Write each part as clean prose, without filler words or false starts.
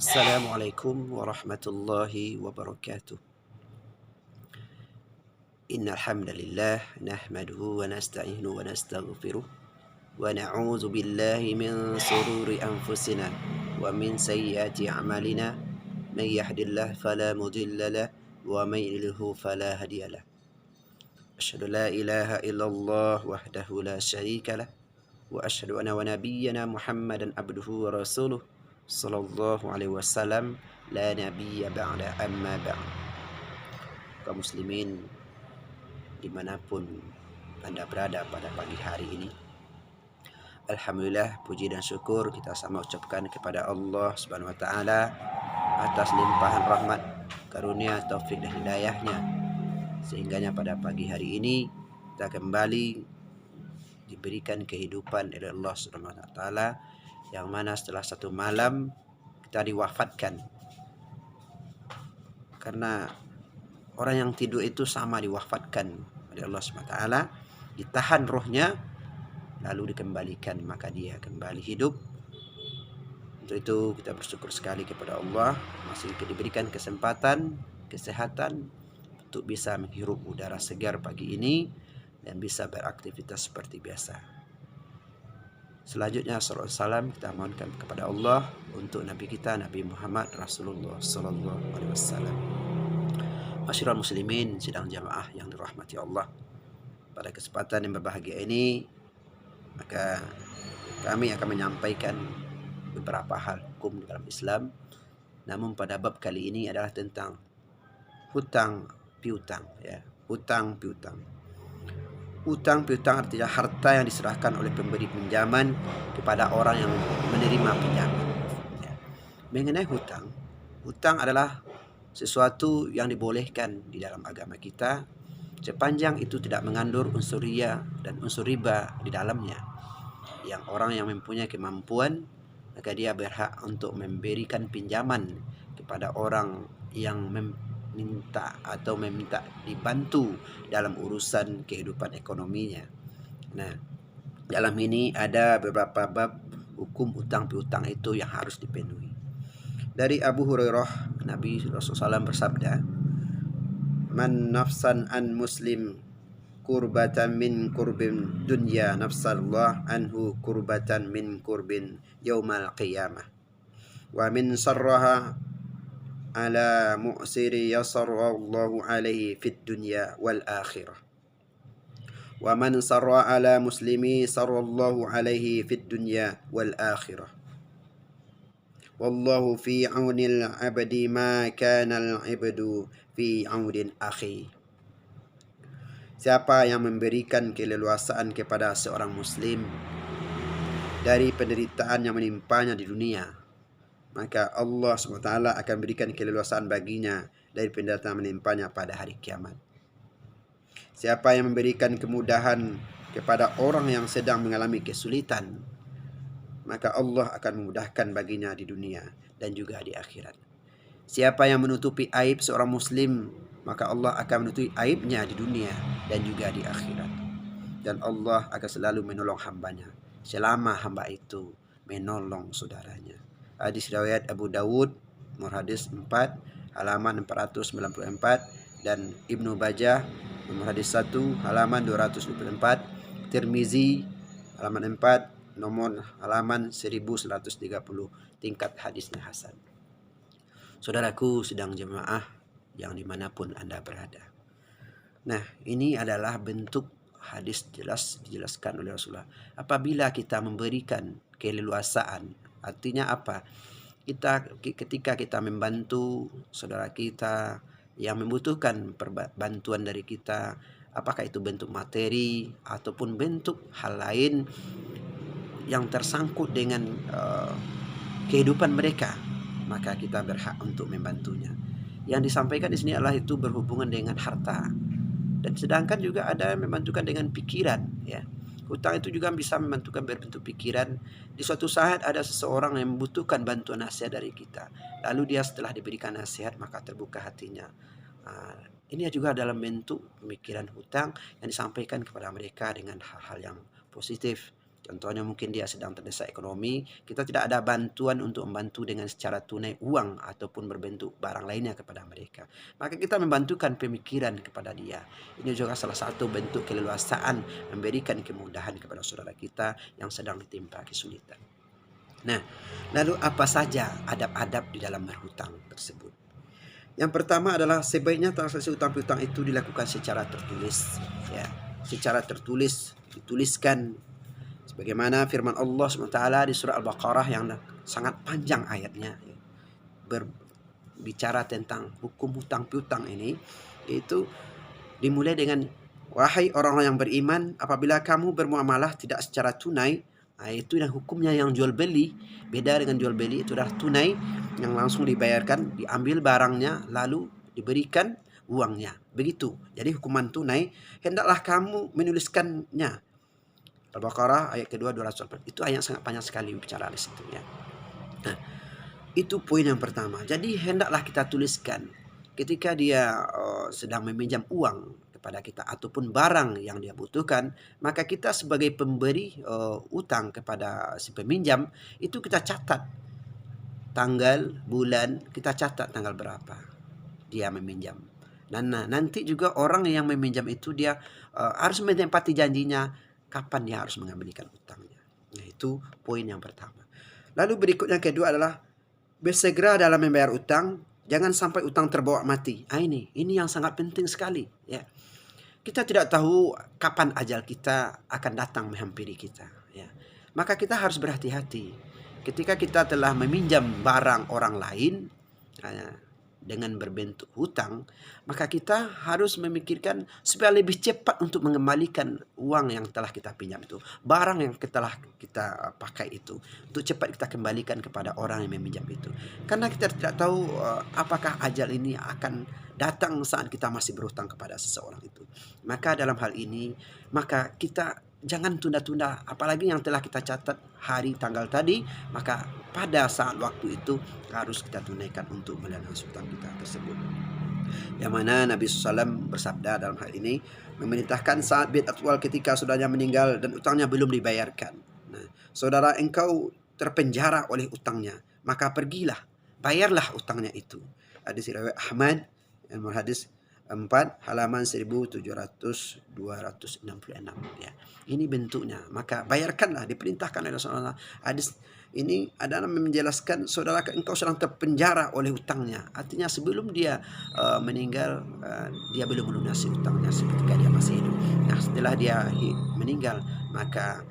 Assalamualaikum warahmatullahi wabarakatuh. Innal hamdalillah nahmaduhu wa nasta'inuhu wa nastaghfiruh wa na'udzu billahi min shururi anfusina wa min sayyiati a'malina. May yahdihillahu fala mudilla lahu wa may yudlilhu fala hadiyalah. Asyhadu la ilaha illallah wahdahu la syarika lah wa asyhadu anna wa nabiyyana Muhammadan abduhu wa rasuluh sallallahu alaihi wasallam la nabiyya ba'da amma ba'd. Kaum muslimin dimanapun Anda berada pada pagi hari ini, alhamdulillah, puji dan syukur kita sama ucapkan kepada Allah Subhanahu wa taala atas limpahan rahmat, karunia, taufik dan hidayahnya, sehingganya pada pagi hari ini kita kembali diberikan kehidupan oleh Allah Subhanahu wa taala, yang mana setelah satu malam kita diwafatkan. Karena orang yang tidur itu sama diwafatkan oleh Allah SWT, ditahan rohnya lalu dikembalikan, maka dia kembali hidup. Untuk itu kita bersyukur sekali kepada Allah masih diberikan kesempatan, kesehatan untuk bisa menghirup udara segar pagi ini dan bisa beraktivitas seperti biasa. Selanjutnya sallallahu alaihi wasallam kita mohonkan kepada Allah untuk Nabi kita Nabi Muhammad Rasulullah sallallahu alaihi wasallam. Masyiral muslimin sidang jamaah yang dirahmati Allah, pada kesempatan yang berbahagia ini maka kami akan menyampaikan beberapa hal hukum dalam Islam. Namun pada bab kali ini adalah tentang hutang piutang, ya. Hutang piutang. Hutang piutang artinya harta yang diserahkan oleh pemberi pinjaman kepada orang yang menerima pinjaman, ya. Mengenai hutang, hutang adalah sesuatu yang dibolehkan di dalam agama kita sepanjang itu tidak mengandung unsur riya dan unsur riba di dalamnya. Yang orang yang mempunyai kemampuan, maka dia berhak untuk memberikan pinjaman kepada orang yang meminta atau meminta dibantu dalam urusan kehidupan ekonominya. Nah, dalam ini ada beberapa bab hukum hutang piutang itu yang harus dipenuhi. Dari Abu Hurairah, Nabi Rasulullah SAW bersabda, "Man nafsan an muslim kurbatan min kurbin dunya nafsallah anhu kurbatan min kurbin yaumal qiyamah. Wa min sarraha ala mu'siri yasarallahu alaihi fid dunya wal akhirah. Wa man sarra ala muslimi sarallahu alaihi fid dunya wal akhirah. Wallahu fi aunil abdi ma kana al-abdu fi audin akhi." Siapa yang memberikan keleluasaan kepada seorang muslim dari penderitaan yang menimpanya di dunia, maka Allah SWT akan berikan keleluasaan baginya dari penderitaan yang menimpanya pada hari kiamat. Siapa yang memberikan kemudahan kepada orang yang sedang mengalami kesulitan, maka Allah akan memudahkan baginya di dunia dan juga di akhirat. Siapa yang menutupi aib seorang muslim, maka Allah akan menutupi aibnya di dunia dan juga di akhirat. Dan Allah akan selalu menolong hambanya selama hamba itu menolong saudaranya. Hadis riwayat Abu Dawud, nomor hadis 4, halaman 494, dan Ibnu Bajah, nomor hadis 1, halaman 224, Tirmizi, halaman 4, nomor halaman 1130, tingkat hadisnya hasan. Saudaraku sedang jemaah yang dimanapun Anda berada. Nah, ini adalah bentuk hadis jelas dijelaskan oleh Rasulullah. Apabila kita memberikan keleluasaan, artinya apa? Ketika kita membantu saudara kita yang membutuhkan bantuan dari kita, apakah itu bentuk materi ataupun bentuk hal lain yang tersangkut dengan kehidupan mereka, maka kita berhak untuk membantunya. Yang disampaikan di sini adalah itu berhubungan dengan harta. Dan sedangkan juga ada yang membantukan dengan pikiran, ya. Hutang itu juga bisa membantukan berbentuk pikiran. Di suatu saat ada seseorang yang membutuhkan bantuan nasihat dari kita. Lalu dia setelah diberikan nasihat maka terbuka hatinya. Ini juga dalam bentuk pemikiran hutang yang disampaikan kepada mereka dengan hal-hal yang positif. Contohnya mungkin dia sedang terdesak ekonomi, kita tidak ada bantuan untuk membantu dengan secara tunai uang ataupun berbentuk barang lainnya kepada mereka. Maka kita membantukan pemikiran kepada dia. Ini juga salah satu bentuk keleluasaan memberikan kemudahan kepada saudara kita yang sedang ditimpa kesulitan. Nah, lalu apa saja adab-adab di dalam berhutang tersebut? Yang pertama adalah sebaiknya transaksi utang piutang itu dilakukan secara tertulis, ya, secara tertulis, dituliskan sebagaimana firman Allah SWT di surah Al-Baqarah yang sangat panjang ayatnya, ya, berbicara tentang hukum hutang piutang ini, yaitu dimulai dengan wahai orang-orang yang beriman, apabila kamu bermuamalah tidak secara tunai, itu yang hukumnya yang jual beli. Beda dengan jual beli, itu adalah tunai yang langsung dibayarkan, diambil barangnya lalu diberikan uangnya. Begitu. Jadi hukuman tunai hendaklah kamu menuliskannya. Al-Baqarah ayat kedua 200. Itu ayat sangat panjang sekali bicara di situ, ya. Nah, itu poin yang pertama. Jadi hendaklah kita tuliskan ketika dia sedang meminjam uang kepada kita ataupun barang yang dia butuhkan, maka kita sebagai pemberi utang kepada si peminjam itu kita catat tanggal, bulan, kita catat tanggal berapa dia meminjam. Dan nanti juga orang yang meminjam itu dia harus menepati janjinya kapan dia harus mengembalikan utangnya. Nah, itu poin yang pertama. Lalu berikutnya kedua adalah bersegera dalam membayar utang, jangan sampai utang terbawa mati. Ini yang sangat penting sekali, ya. Kita tidak tahu kapan ajal kita akan datang menghampiri kita, ya. Maka kita harus berhati-hati. Ketika kita telah meminjam barang orang lain dengan berbentuk hutang, maka kita harus memikirkan supaya lebih cepat untuk mengembalikan uang yang telah kita pinjam itu, barang yang telah kita pakai itu, untuk cepat kita kembalikan kepada orang yang meminjam itu. Karena kita tidak tahu apakah ajal ini akan datang saat kita masih berhutang kepada seseorang itu. Maka dalam hal ini, maka kita jangan tunda-tunda, apalagi yang telah kita catat hari tanggal tadi, maka pada saat waktu itu harus kita tunaikan untuk melunasi hutang kita tersebut. Yang mana Nabi SAW bersabda dalam hal ini, memerintahkan Sa'ad bin Atwal ketika saudaranya meninggal dan utangnya belum dibayarkan. Nah, saudara engkau terpenjara oleh utangnya, maka pergilah, bayarlah utangnya itu. Hadis riwayat Ahmad, hadis 4 halaman 1700 266, ya. Ini bentuknya. Maka bayarkanlah, diperintahkan oleh Rasulullah. Hadis ini adalah menjelaskan saudara engkau sedang terpenjara oleh hutangnya. Artinya sebelum dia meninggal, dia belum melunasi hutangnya ketika dia masih hidup. Nah, setelah dia meninggal, maka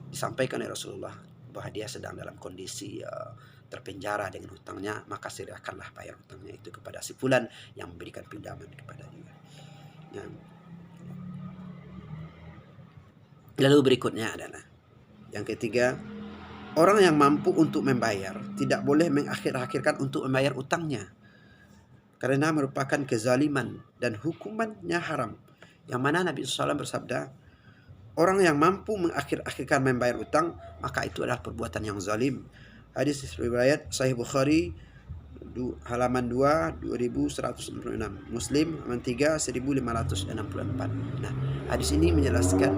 disampaikan oleh Rasulullah bahwa dia sedang dalam kondisi terpenjara dengan hutangnya, maka serahkanlah bayar hutangnya itu kepada si fulan yang memberikan pinjaman kepada dia. Ya. Lalu berikutnya adalah yang ketiga, orang yang mampu untuk membayar tidak boleh mengakhir-akhirkan untuk membayar utangnya, karena merupakan kezaliman dan hukumannya haram. Yang mana Nabi SAW bersabda, orang yang mampu mengakhir-akhirkan membayar utang, maka itu adalah perbuatan yang zalim. Hadis riwayat Sahih Bukhari halaman 2 2166, Muslim halaman 3 1564. Nah, hadis ini menjelaskan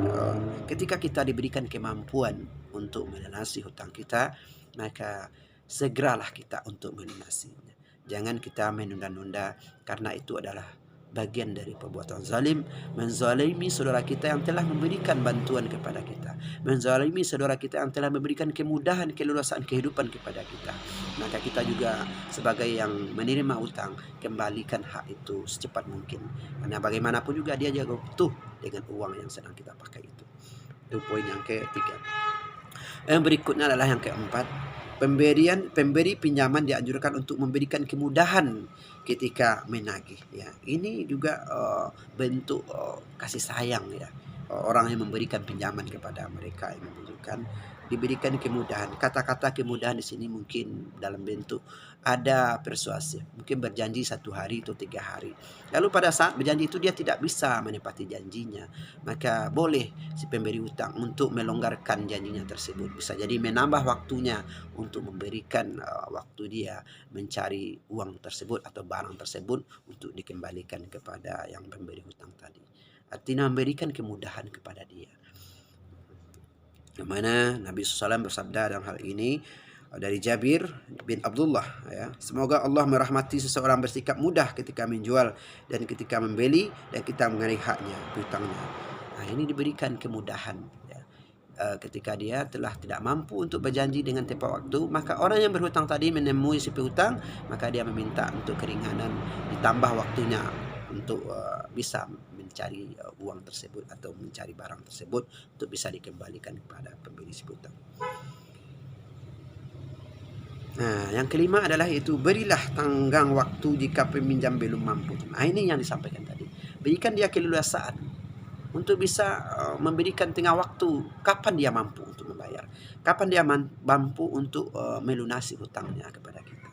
ketika kita diberikan kemampuan untuk melunasi hutang kita, maka segeralah kita untuk melunasinya. Jangan kita menunda-nunda, karena itu adalah bagian dari perbuatan zalim, menzalimi saudara kita yang telah memberikan bantuan kepada kita, menzalimi saudara kita yang telah memberikan kemudahan, keleluasaan kehidupan kepada kita. Maka kita juga sebagai yang menerima utang, kembalikan hak itu secepat mungkin, karena bagaimanapun juga dia juga butuh dengan uang yang sedang kita pakai itu. Itu poin yang ketiga. Yang berikutnya adalah yang keempat, pemberi pinjaman dianjurkan untuk memberikan kemudahan ketika menagih, ya. Ini juga bentuk kasih sayang, ya. Orang yang memberikan pinjaman kepada mereka yang membutuhkan diberikan kemudahan. Kata-kata kemudahan di sini mungkin dalam bentuk ada persuasif, mungkin berjanji 1 hari atau 3 hari. Lalu pada saat berjanji itu dia tidak bisa menepati janjinya, maka boleh si pemberi hutang untuk melonggarkan janjinya tersebut. Bisa jadi menambah waktunya untuk memberikan waktu dia mencari uang tersebut atau barang tersebut untuk dikembalikan kepada yang pemberi hutang tadi. Artinya memberikan kemudahan kepada dia. Yang mana Nabi SAW bersabda dalam hal ini dari Jabir bin Abdullah, ya, semoga Allah merahmati seseorang bersikap mudah ketika menjual dan ketika membeli dan kita mengenai haknya, piutangnya. Nah, ini diberikan kemudahan, ya. Ketika dia telah tidak mampu untuk berjanji dengan tepat waktu, maka orang yang berhutang tadi menemui si piutang, maka dia meminta untuk keringanan, ditambah waktunya untuk bisa mencari uang tersebut atau mencari barang tersebut untuk bisa dikembalikan kepada pembeli si piutang. Nah, yang kelima adalah itu berilah tenggang waktu jika peminjam belum mampu. Nah, ini yang disampaikan tadi. Berikan dia keleluasaan untuk bisa memberikan tengah waktu kapan dia mampu untuk membayar, kapan dia mampu untuk melunasi hutangnya kepada kita.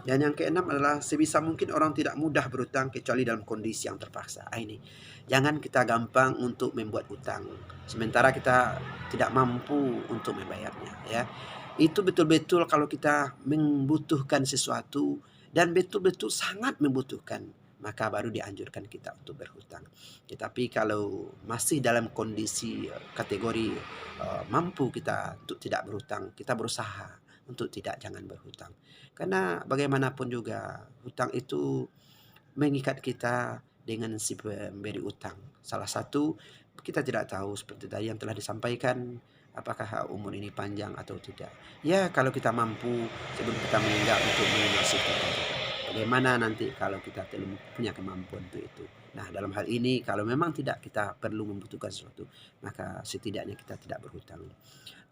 Dan yang keenam adalah sebisa mungkin orang tidak mudah berhutang kecuali dalam kondisi yang terpaksa. Ini jangan kita gampang untuk membuat hutang sementara kita tidak mampu untuk membayarnya, ya. Itu betul-betul kalau kita membutuhkan sesuatu dan betul-betul sangat membutuhkan, maka baru dianjurkan kita untuk berhutang. Tetapi kalau masih dalam kondisi kategori mampu kita untuk tidak berhutang, kita berusaha untuk jangan berhutang. Karena bagaimanapun juga hutang itu mengikat kita dengan si pemberi utang. Salah satu, kita tidak tahu seperti tadi yang telah disampaikan, apakah umur ini panjang atau tidak. Ya, kalau kita mampu sebelum kita meninggal untuk melunasi hutang kita. Bagaimana nanti kalau kita tidak punya kemampuan untuk itu. Nah, dalam hal ini kalau memang tidak kita perlu membutuhkan sesuatu, maka setidaknya kita tidak berhutang.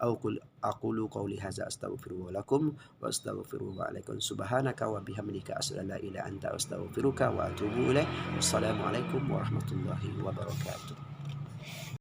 Aqulu qawli hadza astaghfiru lakum wa astaghfiru alaikum subhanaka wa bihamdika asyhadu an la ilaha illa anta astaghfiruka wa atubu ilaik. Wassalamualaikum warahmatullahi wabarakatuh.